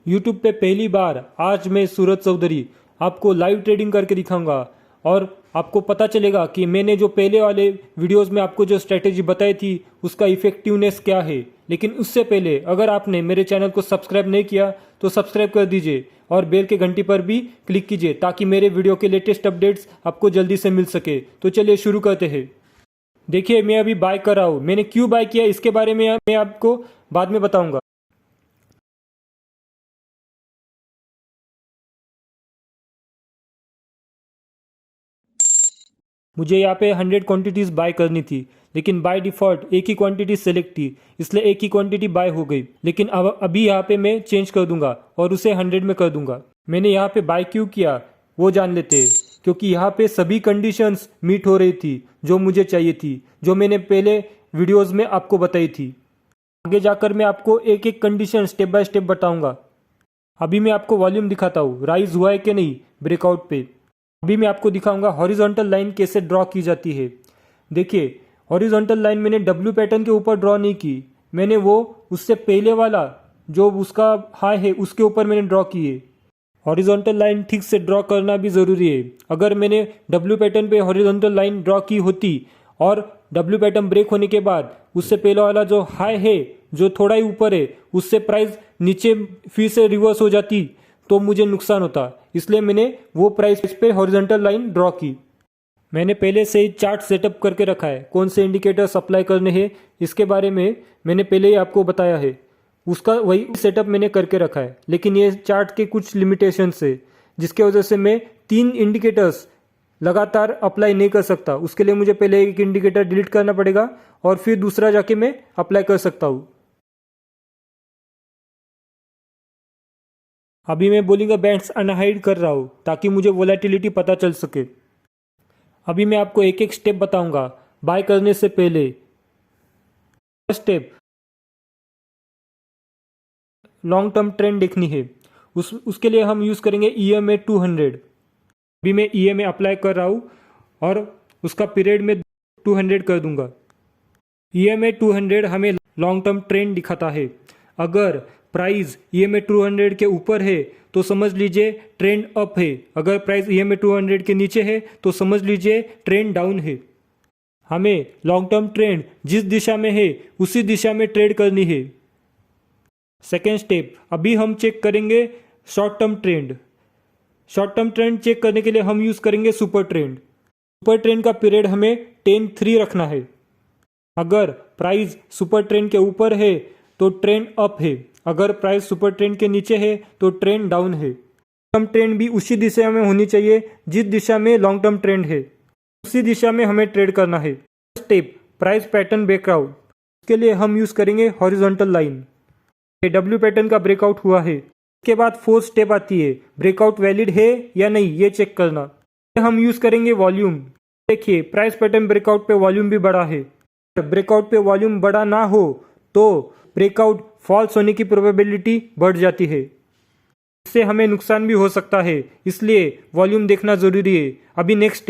YouTube पे पहली बार आज मैं सूरज चौधरी आपको लाइव ट्रेडिंग करके दिखाऊंगा और आपको पता चलेगा कि मैंने जो पहले वाले वीडियोस में आपको जो स्ट्रेटेजी बताई थी उसका इफेक्टिवनेस क्या है। लेकिन उससे पहले अगर आपने मेरे चैनल को सब्सक्राइब नहीं किया तो सब्सक्राइब कर दीजिए और बेल के घंटी पर भी क्लिक कीजिए ताकि मेरे वीडियो के लेटेस्ट अपडेट्स आपको जल्दी से मिल सके। तो चलिए शुरू करते हैं। देखिए मैं अभी बाय कर रहा हूँ। मैंने क्यों बाय किया इसके बारे में मैं आपको बाद में बताऊंगा। मुझे यहाँ पे 100 क्वांटिटीज़ बाय करनी थी, लेकिन बाय डिफ़ॉल्ट एक ही क्वांटिटी सेलेक्ट थी, इसलिए एक ही क्वांटिटी बाय हो गई। लेकिन अब अभी यहाँ पे मैं चेंज कर दूंगा और उसे 100 में कर दूंगा। मैंने यहाँ पे बाय क्यों किया वो जान लेते हैं, क्योंकि यहाँ पे सभी कंडीशंस मीट हो रही थी जो मुझे चाहिए थी, जो मैंने पहले वीडियोज़ में आपको बताई थी। आगे जाकर मैं आपको एक एक कंडीशन स्टेप बाय स्टेप बताऊँगा। अभी मैं आपको वॉल्यूम दिखाता हूँ, राइज हुआ है कि नहीं ब्रेकआउट पे। अभी मैं आपको दिखाऊंगा हॉरिजॉन्टल लाइन कैसे ड्रॉ की जाती है। देखिए हॉरिजॉन्टल लाइन मैंने डब्ल्यू पैटर्न के ऊपर ड्रॉ नहीं की, मैंने वो उससे पहले वाला जो उसका हाई है उसके ऊपर मैंने ड्रॉ की है। हॉरिजॉन्टल लाइन ठीक से ड्रॉ करना भी ज़रूरी है। अगर मैंने डब्ल्यू पैटर्न पे हॉरिजॉन्टल लाइन ड्रॉ की होती और डब्ल्यू पैटर्न ब्रेक होने के बाद उससे पहले वाला जो हाई है जो थोड़ा ही ऊपर है उससे प्राइस नीचे फिर से रिवर्स हो जाती तो मुझे नुकसान होता, इसलिए मैंने वो प्राइस पे हॉरिजॉन्टल लाइन ड्रॉ की। मैंने पहले से ही चार्ट सेटअप करके रखा है, कौन से इंडिकेटर्स अप्लाई करने हैं इसके बारे में मैंने पहले ही आपको बताया है। उसका वही सेटअप मैंने करके रखा है, लेकिन ये चार्ट के कुछ लिमिटेशंस है जिसके वजह से मैं 3 इंडिकेटर्स लगातार अप्लाई नहीं कर सकता। उसके लिए मुझे पहले एक इंडिकेटर डिलीट करना पड़ेगा और फिर दूसरा जाके मैं अप्लाई कर सकता हूँ। अभी मैं बोलिंगर बैंड्स अनहाइड कर रहा हूँ ताकि मुझे वोलेटिलिटी पता चल सके। अभी मैं आपको एक एक स्टेप बताऊंगा बाय करने से पहले। First step, long term trend देखनी है, उसके लिए हम यूज़ करेंगे EMA 200। अभी मैं EMA अप्लाई कर रहा हूँ और उसका पीरियड में 200 कर दूंगा। EMA 200 हमें लॉन्ग टर्म ट्रेंड दिखाता है। अगर प्राइस EMA 200 के ऊपर है तो समझ लीजिए ट्रेंड अप है, अगर प्राइस EMA 200 के नीचे है तो समझ लीजिए ट्रेंड डाउन है। हमें लॉन्ग टर्म ट्रेंड जिस दिशा में है उसी दिशा में ट्रेड करनी है। सेकेंड स्टेप, अभी हम चेक करेंगे short term trend. Short term trend check करने के लिए हम यूज़ करेंगे सुपर ट्रेंड। सुपर ट्रेंड का पीरियड हमें 10-3 रखना है। अगर प्राइस सुपर ट्रेंड के ऊपर है तो ट्रेंड अप है, अगर प्राइस सुपर ट्रेंड के नीचे है तो ट्रेंड डाउन है। टर्म ट्रेंड भी उसी दिशा में होनी चाहिए जिस दिशा में लॉन्ग टर्म ट्रेंड है, उसी दिशा में हमें ट्रेड करना है। Step, price pattern breakout. इसके लिए हम यूज़ करेंगे हॉरिजॉन्टल लाइन। ये डब्ल्यू पैटर्न का ब्रेकआउट हुआ है। इसके बाद फोर्थ स्टेप आती है ब्रेकआउट वैलिड है या नहीं ये चेक करना। हम यूज़ करेंगे वॉल्यूम। देखिए प्राइस पैटर्न ब्रेकआउट पे वॉल्यूम भी बड़ा है। ब्रेकआउट पे वॉल्यूम बड़ा ना हो तो ब्रेकआउट फॉल्स होने की प्रोबेबिलिटी बढ़ जाती है, इससे हमें नुकसान भी हो सकता है, इसलिए वॉल्यूम देखना जरूरी है। अभी नेक्स्ट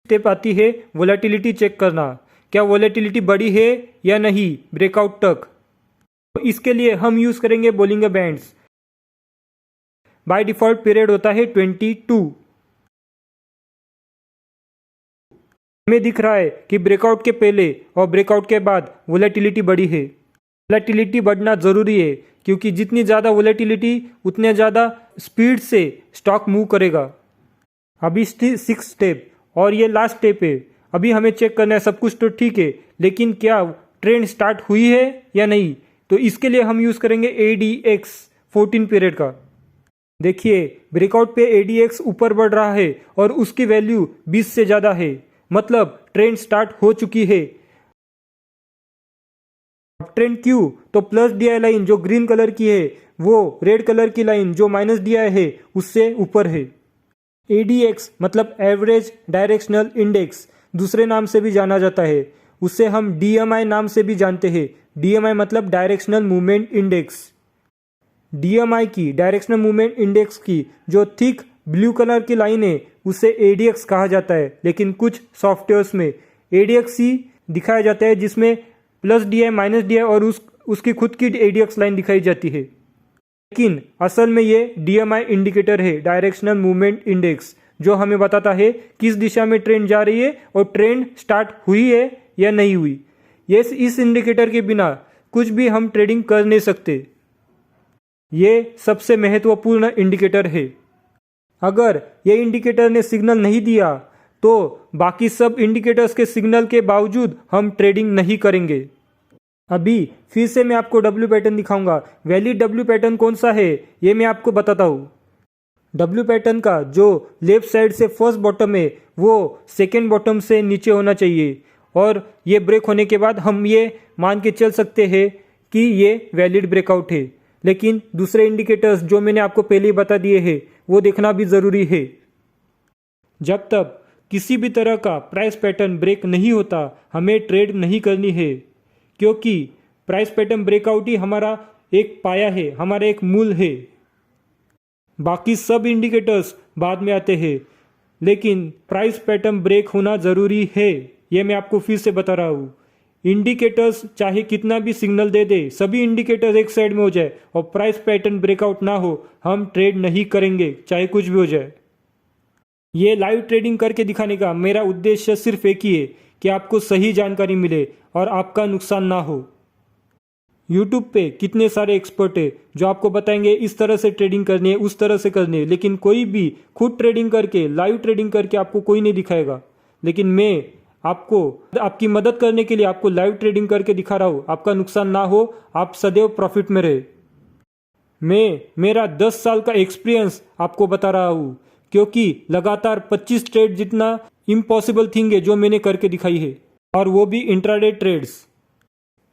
स्टेप आती है वोलेटिलिटी चेक करना। क्या वोलेटिलिटी बड़ी है या नहीं ब्रेकआउट तक। तो इसके लिए हम यूज करेंगे Bollinger bands. By default period होता है 22। हमें दिख रहा है कि ब्रेकआउट के पहले और ब्रेकआउट के बाद वोलेटिलिटी बढ़ी है। वोलेटिलिटी बढ़ना ज़रूरी है क्योंकि जितनी ज़्यादा वोलेटिलिटी उतने ज़्यादा स्पीड से स्टॉक मूव करेगा। अभी 6 स्टेप और ये लास्ट स्टेप है। अभी हमें चेक करना है सब कुछ तो ठीक है, लेकिन क्या ट्रेंड स्टार्ट हुई है या नहीं। तो इसके लिए हम यूज़ करेंगे ADX 14 पीरियड का। देखिए ब्रेकआउट पे ADX ऊपर बढ़ रहा है और उसकी वैल्यू 20 से ज़्यादा है, मतलब ट्रेंड स्टार्ट हो चुकी है। ट्रेंड क्यू तो प्लस DI लाइन जो ग्रीन कलर की है वो रेड कलर की लाइन जो माइनस DI है उससे ऊपर है। ADX मतलब एवरेज डायरेक्शनल इंडेक्स, दूसरे नाम से भी जाना जाता है। उसे हम DMI नाम से भी जानते हैं। DMI मतलब डायरेक्शनल मूवमेंट इंडेक्स। DMI की डायरेक्शनल मूवमेंट इंडेक्स की जो थिक ब्लू कलर की लाइन है उसे ADX कहा जाता है, लेकिन कुछ सॉफ्टवेयर्स में ADX ही दिखाया जाता है जिसमें plus D I minus D I और उसकी खुद की ADX लाइन दिखाई जाती है। लेकिन असल में ये DMI इंडिकेटर है, डायरेक्शनल मूवमेंट इंडेक्स, जो हमें बताता है किस दिशा में ट्रेंड जा रही है और ट्रेंड स्टार्ट हुई है या नहीं हुई। ये इस इंडिकेटर के बिना कुछ भी हम ट्रेडिंग कर नहीं सकते। ये सबसे महत्वपूर्ण इंडिकेटर है। अगर ये इंडिकेटर ने सिग्नल नहीं दिया तो बाकी सब इंडिकेटर्स के सिग्नल के बावजूद हम ट्रेडिंग नहीं करेंगे। अभी फिर से मैं आपको W पैटर्न दिखाऊंगा। वैलिड W पैटर्न कौन सा है ये मैं आपको बताता हूँ। W पैटर्न का जो लेफ्ट साइड से फर्स्ट बॉटम है वो सेकेंड बॉटम से नीचे होना चाहिए, और ये ब्रेक होने के बाद हम ये मान के चल सकते हैं कि ये वैलिड ब्रेकआउट है। लेकिन दूसरे इंडिकेटर्स जो मैंने आपको पहले ही बता दिए हैं वो देखना भी ज़रूरी है। जब तक किसी भी तरह का प्राइस पैटर्न ब्रेक नहीं होता हमें ट्रेड नहीं करनी है, क्योंकि प्राइस पैटर्न ब्रेकआउट ही हमारा एक पाया है, हमारा एक मूल है। बाकी सब इंडिकेटर्स बाद में आते हैं, लेकिन प्राइस पैटर्न ब्रेक होना ज़रूरी है। ये मैं आपको फिर से बता रहा हूँ। इंडिकेटर्स चाहे कितना भी सिग्नल दे दे, सभी इंडिकेटर्स एक साइड में हो जाए और प्राइस पैटर्न ब्रेकआउट ना हो, हम ट्रेड नहीं करेंगे, चाहे कुछ भी हो जाए। ये लाइव ट्रेडिंग करके दिखाने का मेरा उद्देश्य सिर्फ एक ही है कि आपको सही जानकारी मिले और आपका नुकसान ना हो। यूट्यूब पे कितने सारे एक्सपर्ट है जो आपको बताएंगे इस तरह से ट्रेडिंग करनी है, उस तरह से करनी है, लेकिन कोई भी खुद ट्रेडिंग करके, लाइव ट्रेडिंग करके आपको कोई नहीं दिखाएगा। लेकिन मैं आपको आपकी मदद करने के लिए आपको लाइव ट्रेडिंग करके दिखा रहा हूँ, आपका नुकसान ना हो, आप सदैव प्रॉफिट में रहे। मैं मेरा 10 साल का एक्सपीरियंस आपको बता रहा हूँ, क्योंकि लगातार 25 ट्रेड जितना इम्पॉसिबल थिंग है जो मैंने करके दिखाई है, और वो भी इंट्राडे ट्रेड्स।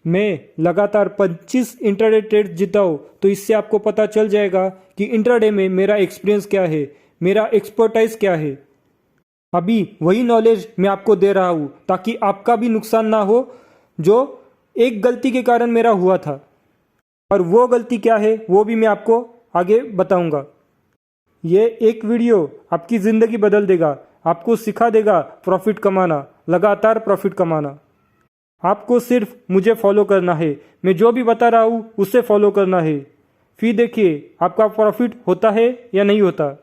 मैं लगातार 25 इंट्राडे ट्रेड्स जीता हूँ, तो इससे आपको पता चल जाएगा कि इंट्राडे में मेरा एक्सपीरियंस क्या है, मेरा एक्सपर्टाइज क्या है। अभी वही नॉलेज मैं आपको दे रहा हूँ ताकि आपका भी नुकसान ना हो जो एक गलती के कारण मेरा हुआ था, और वो गलती क्या है वो भी मैं आपको आगे बताऊंगा। ये एक वीडियो आपकी ज़िंदगी बदल देगा, आपको सिखा देगा प्रॉफिट कमाना, लगातार प्रॉफिट कमाना। आपको सिर्फ मुझे फॉलो करना है, मैं जो भी बता रहा हूँ उससे फॉलो करना है। फिर देखिए आपका प्रॉफिट होता है या नहीं होता।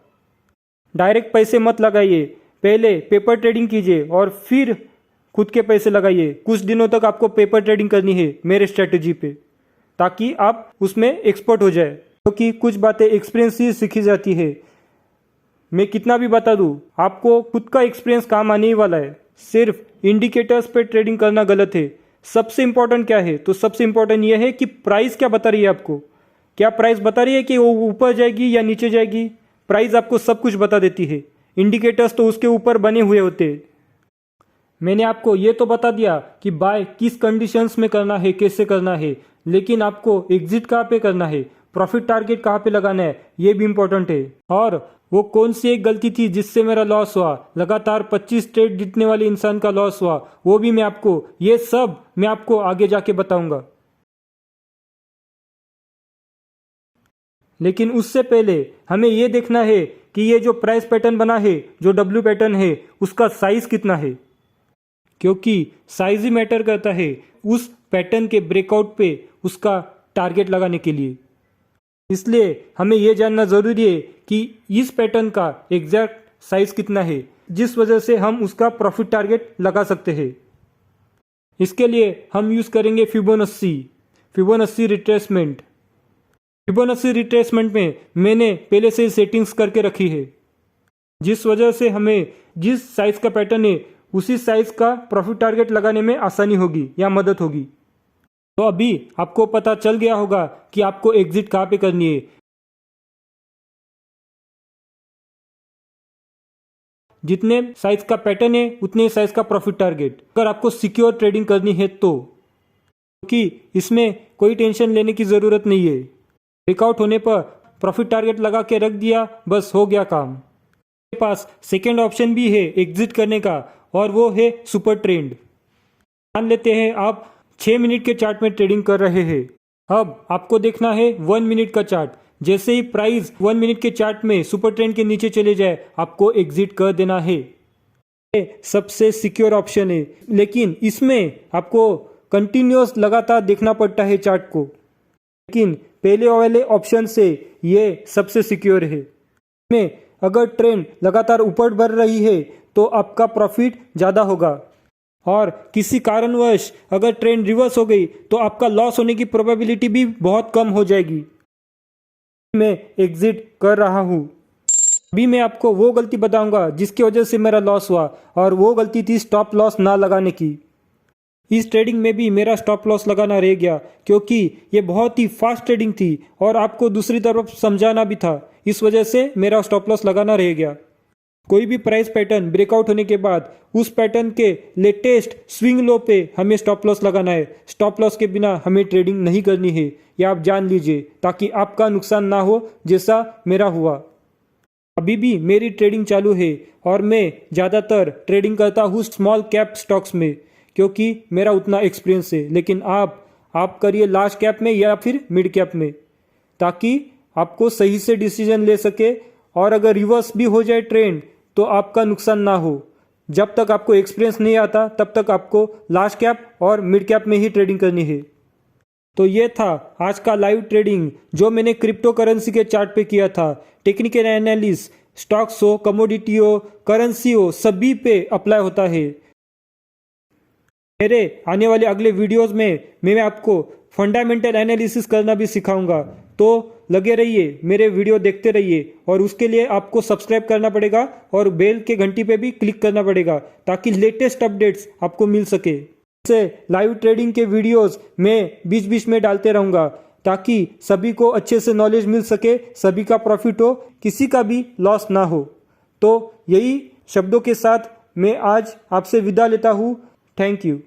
डायरेक्ट पैसे मत लगाइए, पहले पेपर ट्रेडिंग कीजिए और फिर खुद के पैसे लगाइए। कुछ दिनों तक आपको पेपर ट्रेडिंग करनी है मेरे स्ट्रेटजी पे, ताकि आप उसमें एक्सपर्ट हो जाए, क्योंकि कुछ बातें एक्सपीरियंस से सीखी जाती है। मैं कितना भी बता दूं, आपको खुद का एक्सपीरियंस काम आने ही वाला है। सिर्फ इंडिकेटर्स पे ट्रेडिंग करना गलत है। सबसे इंपॉर्टेंट क्या है, तो सबसे इंपॉर्टेंट यह है कि प्राइस क्या बता रही है आपको। क्या प्राइस बता रही है कि वो ऊपर जाएगी या नीचे जाएगी? प्राइस आपको सब कुछ बता देती है, इंडिकेटर्स तो उसके ऊपर बने हुए होते हैं। मैंने आपको ये तो बता दिया कि बाय किस कंडीशंस में करना है, कैसे करना है, लेकिन आपको एग्जिट कहाँ पे करना है, प्रॉफिट टारगेट कहाँ पे लगाना है, ये भी इंपॉर्टेंट है। और वो कौन सी एक गलती थी जिससे मेरा लॉस हुआ, लगातार 25 ट्रेड जीतने वाले इंसान का लॉस हुआ, वो भी मैं आपको, ये सब मैं आपको आगे जाके बताऊंगा। लेकिन उससे पहले हमें ये देखना है कि ये जो प्राइस पैटर्न बना है, जो डब्ल्यू पैटर्न है, उसका साइज कितना है, क्योंकि साइज ही मैटर करता है उस पैटर्न के ब्रेकआउट पे उसका टारगेट लगाने के लिए। इसलिए हमें यह जानना जरूरी है कि इस पैटर्न का एग्जैक्ट साइज कितना है, जिस वजह से हम उसका प्रॉफिट टारगेट लगा सकते हैं। इसके लिए हम यूज करेंगे फिबोनाची रिट्रेसमेंट। फिबोनाची रिट्रेसमेंट में मैंने पहले से सेटिंग्स करके रखी है, जिस वजह से हमें जिस साइज का पैटर्न है उसी साइज का प्रॉफिट टारगेट लगाने में आसानी होगी या मदद होगी। तो अभी आपको पता चल गया होगा कि आपको एग्जिट कहाँ पे करनी है। जितने साइज का पैटर्न है उतने साइज का प्रॉफिट टारगेट, अगर आपको सिक्योर ट्रेडिंग करनी है तो, क्योंकि इसमें कोई टेंशन लेने की जरूरत नहीं है। ब्रेकआउट होने पर प्रॉफिट टारगेट लगा के रख दिया, बस हो गया काम। मेरे पास सेकेंड ऑप्शन भी है एग्जिट करने का, और वो है सुपर ट्रेंड। मान लेते हैं आप 6 मिनट के चार्ट में ट्रेडिंग कर रहे हैं। अब आपको देखना है 1 मिनट का चार्ट। जैसे ही प्राइस 1 मिनट के चार्ट में सुपर ट्रेंड के नीचे चले जाए, आपको एग्जिट कर देना है। ये सबसे सिक्योर ऑप्शन है, लेकिन इसमें आपको कंटिन्यूस लगातार देखना पड़ता है चार्ट को, लेकिन पहले वाले ऑप्शन से ये सबसे सिक्योर है। में अगर ट्रेंड लगातार ऊपर बढ़ रही है तो आपका प्रॉफिट ज़्यादा होगा, और किसी कारणवश अगर ट्रेंड रिवर्स हो गई तो आपका लॉस होने की प्रोबेबिलिटी भी बहुत कम हो जाएगी। मैं एग्जिट कर रहा हूँ। अभी मैं आपको वो गलती बताऊंगा जिसकी वजह से मेरा लॉस हुआ, और वो गलती थी स्टॉप लॉस ना लगाने की। इस ट्रेडिंग में भी मेरा स्टॉप लॉस लगाना रह गया, क्योंकि ये बहुत ही फास्ट ट्रेडिंग थी और आपको दूसरी तरफ समझाना भी था, इस वजह से मेरा स्टॉप लॉस लगाना रह गया। कोई भी प्राइस पैटर्न ब्रेकआउट होने के बाद उस पैटर्न के लेटेस्ट स्विंग लो पे हमें स्टॉप लॉस लगाना है। स्टॉप लॉस के बिना हमें ट्रेडिंग नहीं करनी है, यह आप जान लीजिए, ताकि आपका नुकसान ना हो जैसा मेरा हुआ। अभी भी मेरी ट्रेडिंग चालू है और मैं ज़्यादातर ट्रेडिंग करता हूँ स्मॉल कैप स्टॉक्स में, क्योंकि मेरा उतना एक्सपीरियंस है। लेकिन आप करिए लार्ज कैप में या फिर मिड कैप में, ताकि आपको सही से डिसीजन ले सके, और अगर रिवर्स भी हो जाए ट्रेंड तो आपका नुकसान ना हो। जब तक आपको एक्सपीरियंस नहीं आता तब तक आपको लार्ज कैप और मिड कैप में ही ट्रेडिंग करनी है। तो ये था आज का लाइव ट्रेडिंग जो मैंने क्रिप्टो करेंसी के चार्ट पे किया था। टेक्निकल एनालिसिस स्टॉक्स हो, कमोडिटी हो, करेंसी हो, सभी पे अप्लाई होता है। मेरे आने वाले अगले वीडियोस में मैं आपको फंडामेंटल एनालिसिस करना भी सिखाऊंगा, तो लगे रहिए, मेरे वीडियो देखते रहिए, और उसके लिए आपको सब्सक्राइब करना पड़ेगा और बेल के घंटी पे भी क्लिक करना पड़ेगा, ताकि लेटेस्ट अपडेट्स आपको मिल सके। से लाइव ट्रेडिंग के वीडियोस मैं बीच बीच में डालते रहूँगा, ताकि सभी को अच्छे से नॉलेज मिल सके, सभी का प्रॉफिट हो, किसी का भी लॉस ना हो। तो यही शब्दों के साथ मैं आज आपसे विदा लेता हूँ। Thank you.